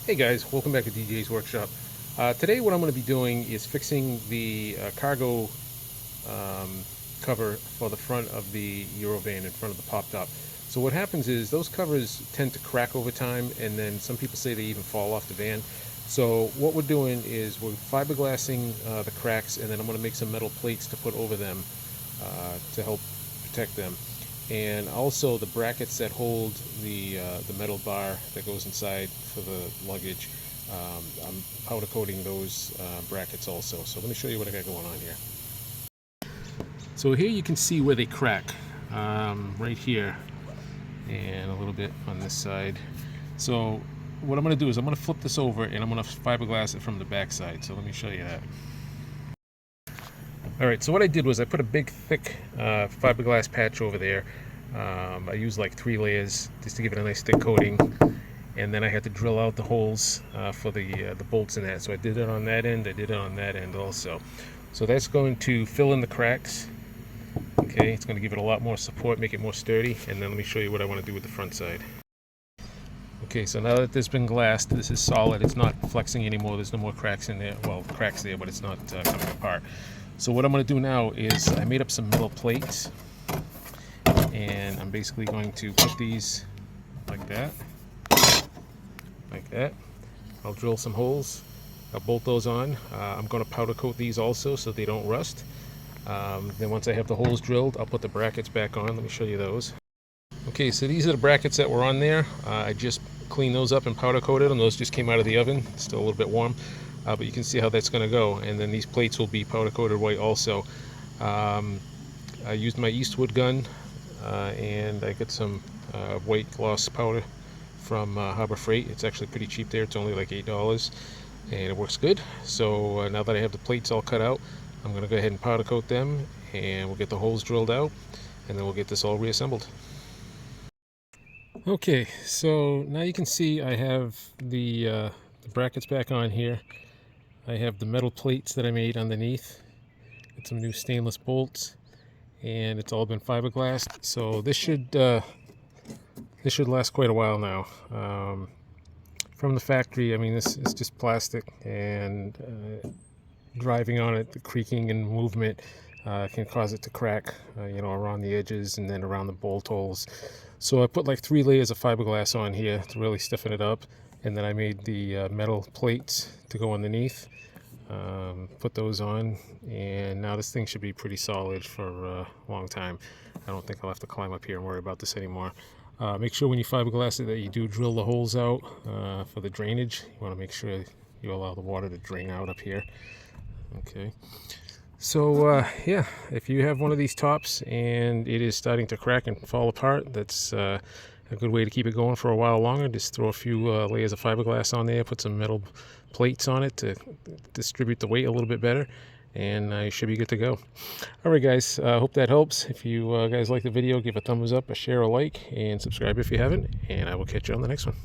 Hey guys, welcome back to DJ's Workshop. Today what I'm going to be doing is fixing the cargo um, cover for the front of the Eurovan in front of the pop top. So what happens is those covers tend to crack over time, and then some people say they even fall off the van. So what we're doing is we're fiberglassing the cracks, and then I'm going to make some metal plates to put over them to help protect them. And also the brackets that hold the metal bar that goes inside for the luggage. I'm powder coating those brackets also. So let me show you what I got going on here. So here you can see where they crack, right here, and a little bit on this side. So what I'm going to do is I'm going to flip this over and I'm going to fiberglass it from the back side. So let me show you that. Alright, so what I did was I put a big thick fiberglass patch over there. I used like 3 layers just to give it a nice thick coating, and then I had to drill out the holes for the bolts in that. So I did it on that end, I did it on that end also. So that's going to fill in the cracks. Okay, it's going to give it a lot more support, make it more sturdy, and then let me show you what I want to do with the front side. Okay, so now that there's been glassed, this is solid, it's not flexing anymore, there's no more cracks in there. Well, cracks there, but it's not coming apart. So what I'm going to do now is I made up some metal plates, and I'm basically going to put these like that. I'll drill some holes, I'll bolt those on. I'm going to powder coat these also so they don't rust. Then once I have the holes drilled, I'll put the brackets back on. Let me show you those. Okay, so these are the brackets that were on there. I just cleaned those up and powder coated them. Those just came out of the oven, still a little bit warm, but you can see how that's going to go. And then these plates will be powder coated white also. I used my Eastwood gun, and I got some white gloss powder from Harbor Freight. It's actually pretty cheap there. It's only like $8, and it works good. So now that I have the plates all cut out, I'm going to go ahead and powder coat them, and we'll get the holes drilled out, and then we'll get this all reassembled. Okay, so now you can see I have the brackets back on here. I have the metal plates that I made underneath. Got some new stainless bolts, and it's all been fiberglassed. So this should last quite a while now. From the factory, I mean, this is just plastic, and driving on it, the creaking and movement can cause it to crack, around the edges and then around the bolt holes. So I put like 3 layers of fiberglass on here to really stiffen it up, and then I made the metal plates to go underneath. Put those on, and now this thing should be pretty solid for a long time. I don't think I'll have to climb up here and worry about this anymore. Make sure when you fiberglass it that you do drill the holes out for the drainage. You want to make sure you allow the water to drain out up here. Okay, so yeah, if you have one of these tops and it is starting to crack and fall apart, that's a good way to keep it going for a while longer. Just throw a few layers of fiberglass on there, put some metal plates on it to distribute the weight a little bit better, and you should be good to go. Alright guys, hope that helps. If you guys like the video, give a thumbs up, a share, a like, and subscribe if you haven't, and I will catch you on the next one.